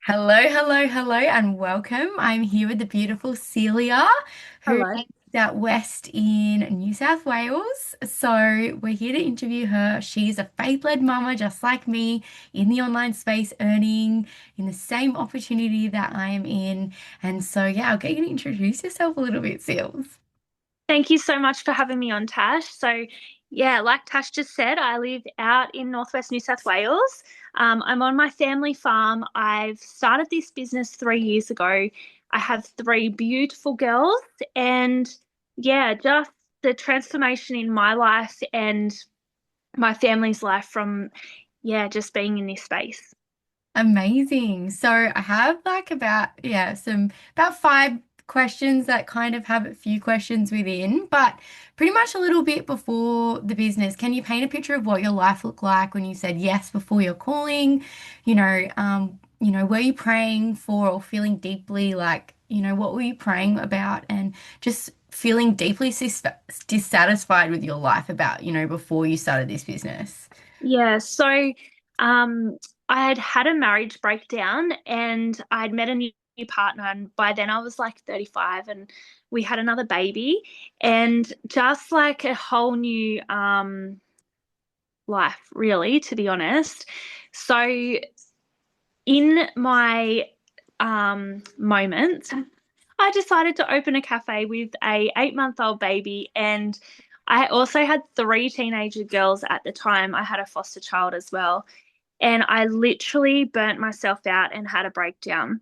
Hello, hello, hello, and welcome. I'm here with the beautiful Celia, who Hello. is out west in New South Wales. So, we're here to interview her. She's a faith-led mama, just like me, in the online space, earning in the same opportunity that I am in. And so, yeah, I'll get you to introduce yourself a little bit, Seals. Thank you so much for having me on, Tash. Yeah, like Tash just said, I live out in northwest New South Wales. I'm on my family farm. I've started this business 3 years ago. I have three beautiful girls, and yeah, just the transformation in my life and my family's life from, yeah, just being in this space. Amazing. So I have like about five questions that kind of have a few questions within, but pretty much a little bit before the business. Can you paint a picture of what your life looked like when you said yes before your calling? Were you praying for or feeling deeply what were you praying about and just feeling deeply dissatisfied with your life about, before you started this business? Yeah, um, I had had a marriage breakdown and I'd met a new partner, and by then I was like 35 and we had another baby and just like a whole new life, really, to be honest. So in my moment, I decided to open a cafe with a 8-month-old baby, and I also had three teenager girls at the time. I had a foster child as well, and I literally burnt myself out and had a breakdown.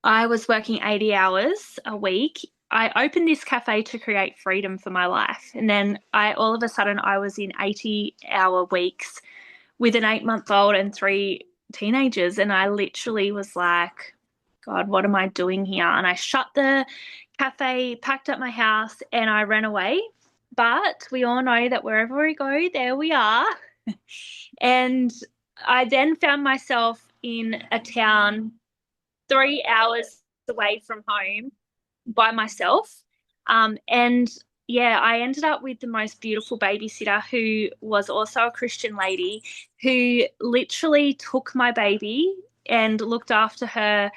I was working 80 hours a week. I opened this cafe to create freedom for my life. And then I all of a sudden I was in 80-hour weeks with an 8-month old and three teenagers. And I literally was like, God, what am I doing here? And I shut the cafe, packed up my house, and I ran away. But we all know that wherever we go, there we are. And I then found myself in a town 3 hours away from home by myself. And yeah, I ended up with the most beautiful babysitter who was also a Christian lady who literally took my baby and looked after her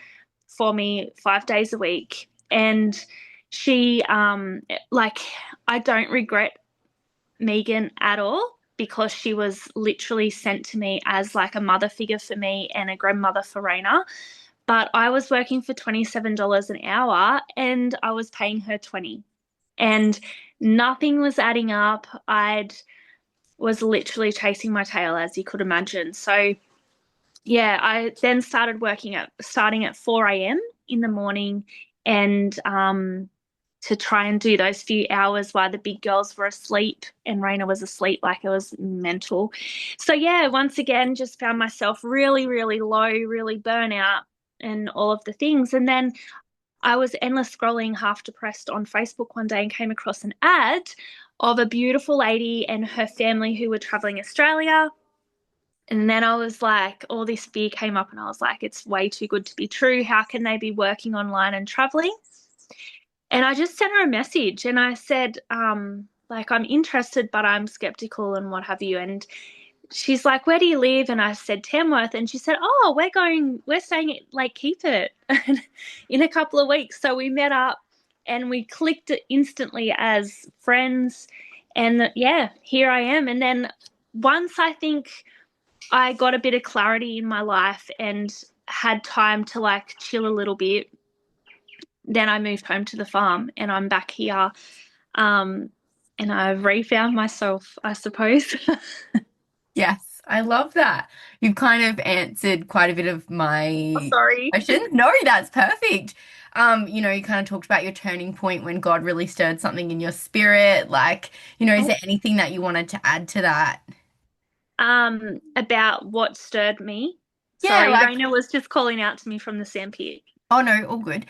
for me 5 days a week. And she, like, I don't regret Megan at all because she was literally sent to me as like a mother figure for me and a grandmother for Raina. But I was working for $27 an hour and I was paying her 20. And nothing was adding up. I'd was literally chasing my tail, as you could imagine. So yeah, I then starting at 4 a.m. in the morning, and to try and do those few hours while the big girls were asleep and Raina was asleep, like it was mental. So yeah, once again, just found myself really, really low, really burnout and all of the things. And then I was endless scrolling, half depressed on Facebook one day and came across an ad of a beautiful lady and her family who were traveling Australia. And then I was like, all this fear came up, and I was like, it's way too good to be true. How can they be working online and traveling? And I just sent her a message and I said, like, I'm interested, but I'm skeptical and what have you. And she's like, where do you live? And I said, Tamworth. And she said, oh, we're staying at Lake Keep It in a couple of weeks. So we met up and we clicked instantly as friends. And yeah, here I am. And then once I think I got a bit of clarity in my life and had time to like chill a little bit, then I moved home to the farm and I'm back here. Um, and I've refound myself, I suppose. Yes, I love that. You've kind of answered quite a bit of Oh, my sorry. questions. No, that's perfect. You kind of talked about your turning point when God really stirred something in your spirit. Is there anything that you wanted to add to that? About what stirred me. Yeah, Sorry, Raina was just calling out to me from the sandpit. oh no, all good.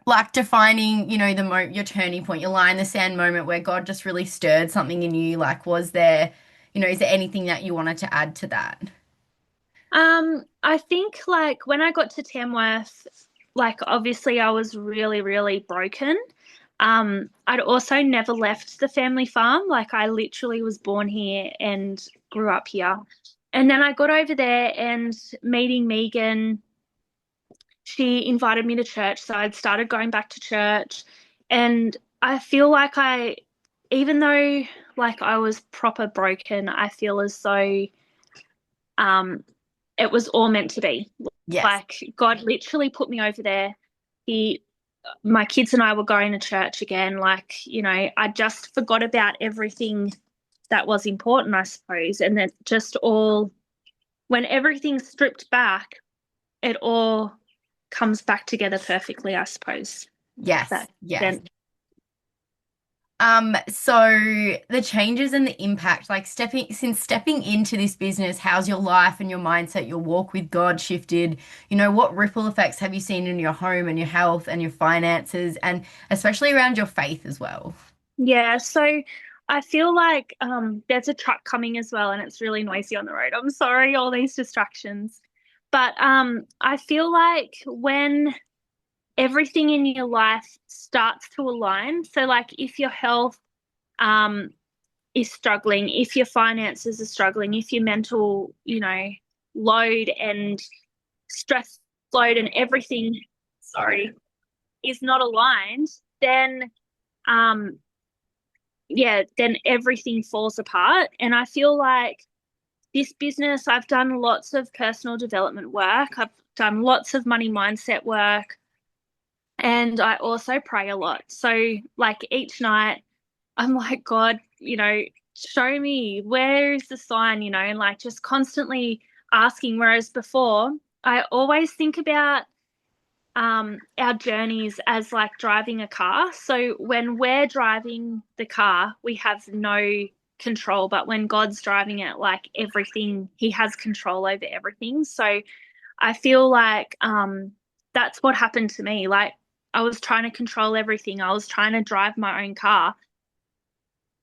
Like defining, your turning point, your line in the sand moment where God just really stirred something in you. Is there anything that you wanted to add to that? I think like when I got to Tamworth, like obviously I was really, really broken. I'd also never left the family farm. Like I literally was born here and grew up here. And then I got over there and meeting Megan. she invited me to church, so I'd started going back to church, and I feel like even though like I was proper broken, I feel as though um, it was all meant to be. Yes. Like God literally put me over there. He, my kids and I were going to church again. Like, I just forgot about everything that was important, I suppose, and then just all when everything's stripped back, it all comes back together perfectly, I suppose. Yes. That Yes. then, So the changes and the impact, like stepping into this business, how's your life and your mindset, your walk with God shifted? What ripple effects have you seen in your home and your health and your finances, and especially around your faith as well? yeah. So I feel like there's a truck coming as well, and it's really noisy on the road. I'm sorry, all these distractions. But I feel like when everything in your life starts to align, so like if your health um, is struggling, if your finances are struggling, if your mental, load and stress load and everything, sorry, is not aligned, then um then everything falls apart. And I feel like this business, I've done lots of personal development work. I've done lots of money mindset work. And I also pray a lot. So, like each night, I'm like, God, show me where is the sign, and like just constantly asking. Whereas before, I always think about our journeys as like driving a car. So when we're driving the car, we have no control, but when God's driving it, like everything, He has control over everything. So I feel like that's what happened to me. Like I was trying to control everything. I was trying to drive my own car.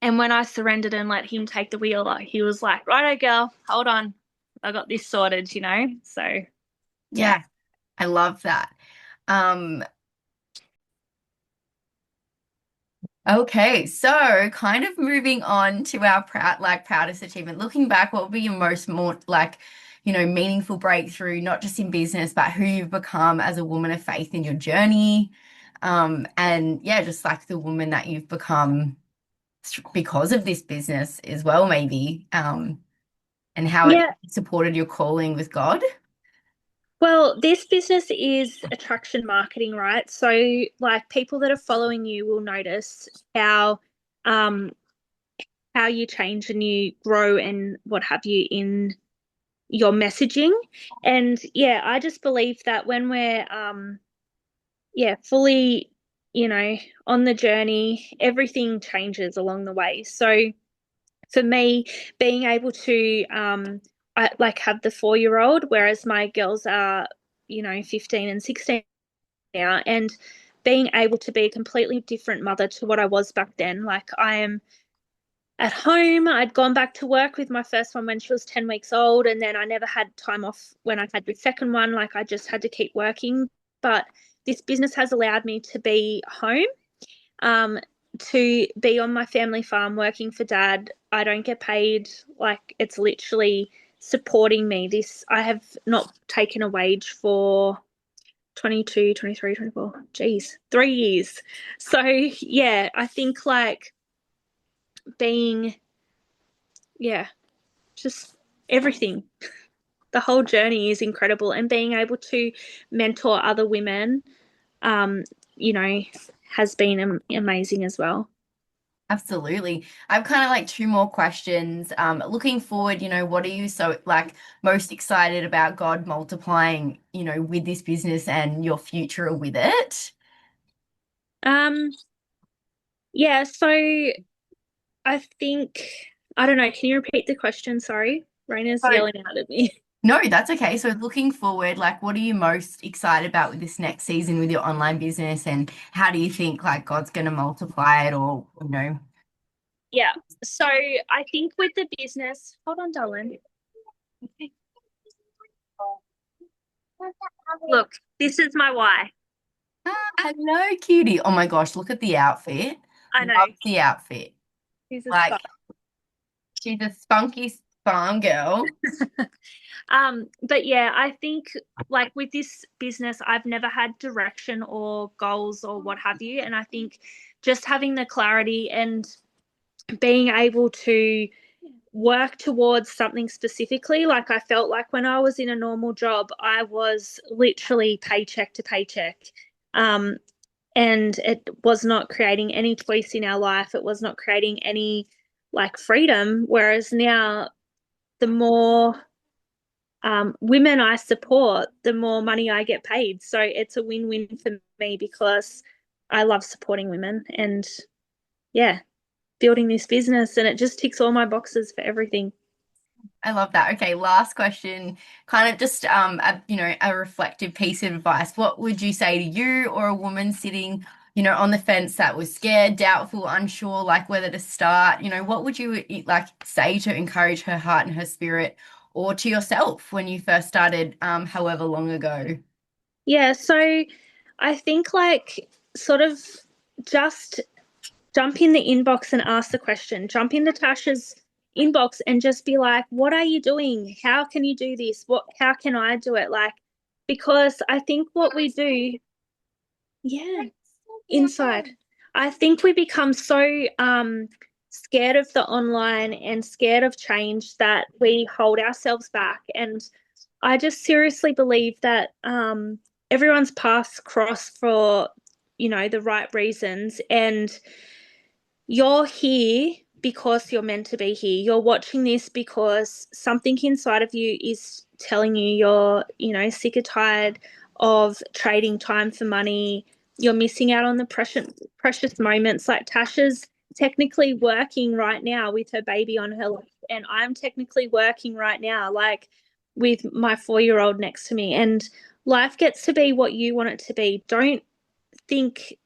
And when I surrendered and let him take the wheel, like, he was like, "Righto, girl, hold." I got this sorted. So yeah. Yeah, I love that. Um, okay, so kind of moving on to our proudest achievement. Looking back, what would be your most more like, meaningful breakthrough, not just in business, but who you've become as a woman of faith in your journey? And yeah, just like the woman that you've become because of this business as well, maybe, and how it Yeah. supported your calling with God. Well, this business is attraction marketing, right? So, like, people that are following you will notice um how you change and you grow and what have you in your messaging. And yeah, I just believe that when we're fully, you know, on the journey, everything changes along the way. So for me, being able to like have the 4-year old, whereas my girls are, 15 and 16 now, and being able to be a completely different mother to what I was back then. Like I am at home. I'd gone back to work with my first one when she was 10 weeks old, and then I never had time off when I had the second one. Like I just had to keep working. But this business has allowed me to be home, um, to be on my family farm working for dad. I don't get paid. Like it's literally supporting me. This, I have not taken a wage for 22, 23, 24. Geez, 3 years. So yeah, I think like being, yeah, just everything. The whole journey is incredible, and being able to mentor other women, um, you know, has been amazing as well. Absolutely. I've kind of like two more questions. Looking forward, what are you so like most excited about God multiplying, with this business and your future with it? Um, yeah, so I think I don't know. Can you repeat the question? Sorry, Raina's So, yelling out at me. no, that's okay. So looking forward, like what are you most excited about with this next season with your online business, and how do you think like God's going to multiply it, or, Yeah. So I think with the business, hold on, darling. Look, this is my why. hello, cutie. Oh my gosh, look at the outfit. I know Love the outfit. he's a Like star. she's a spunky. Farm girl. But yeah, I think like with this business, I've never had direction or goals or what have you. And I think just having the clarity and being able to work towards something specifically, like I felt like when I was in a normal job, I was literally paycheck to paycheck. Um, and it was not creating any choice in our life. It was not creating any like freedom. Whereas now, the more women I support, the more money I get paid. So it's a win-win for me because I love supporting women and yeah, building this business and it just ticks all my boxes for everything. I love that. Okay, last question. Kind of just a reflective piece of advice. What would you say to you or a woman sitting, on the fence that was scared, doubtful, unsure, like whether to start? What would you like say to encourage her heart and her spirit, or to yourself when you first started, however long ago? Yeah, so I think like sort of just jump in the inbox and ask the question. Jump into Tasha's inbox and just be like, what are you doing? How can you do this? How can I do it? Like, because I think what we do, yeah, inside. I think we become so scared of the online and scared of change that we hold ourselves back. And I just seriously believe that everyone's paths cross for, the right reasons. And you're here because you're meant to be here. You're watching this because something inside of you is telling you you're, sick or tired of trading time for money. You're missing out on the precious moments. Like Tasha's technically working right now with her baby on her lap, and I'm technically working right now, like with my 4-year-old next to me. And life gets to be what you want it to be. Don't think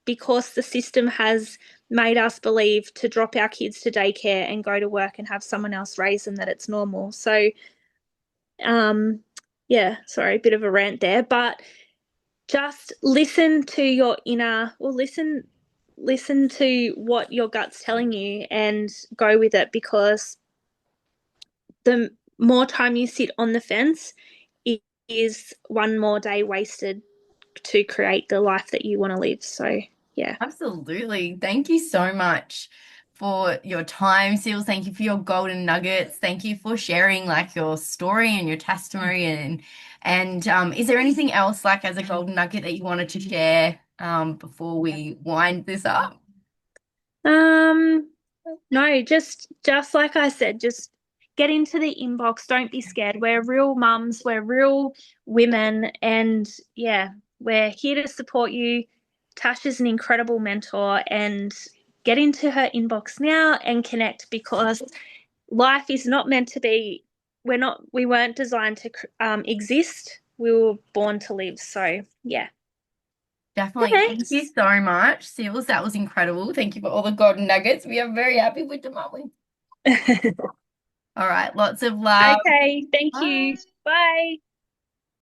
because the system has made us believe to drop our kids to daycare and go to work and have someone else raise them that it's normal. So, um, yeah, sorry, a bit of a rant there, but just listen to your inner, well, listen to what your gut's telling you and go with it because the more time you sit on the fence, it is one more day wasted to create the life that you want to live. So, yeah. Absolutely. Thank you so much for your time, Seals. Thank you for your golden nuggets. Thank you for sharing like your story and your testimony and is there anything else like as a golden nugget that you wanted to share before we wind this up? Um, no, just like I said, just get into the inbox. Don't be scared. We're real mums, we're real women, and yeah, we're here to support you. Tash is an incredible mentor, and get into her inbox now and connect because life is not meant to be. We weren't designed to exist. We were born to live. So yeah. Definitely. Okay. Thank you so much, Seals. That was incredible. Thank you for all the golden nuggets. We are very happy with them, aren't we? All right. Lots of love. Okay. Thank Bye. you. Bye.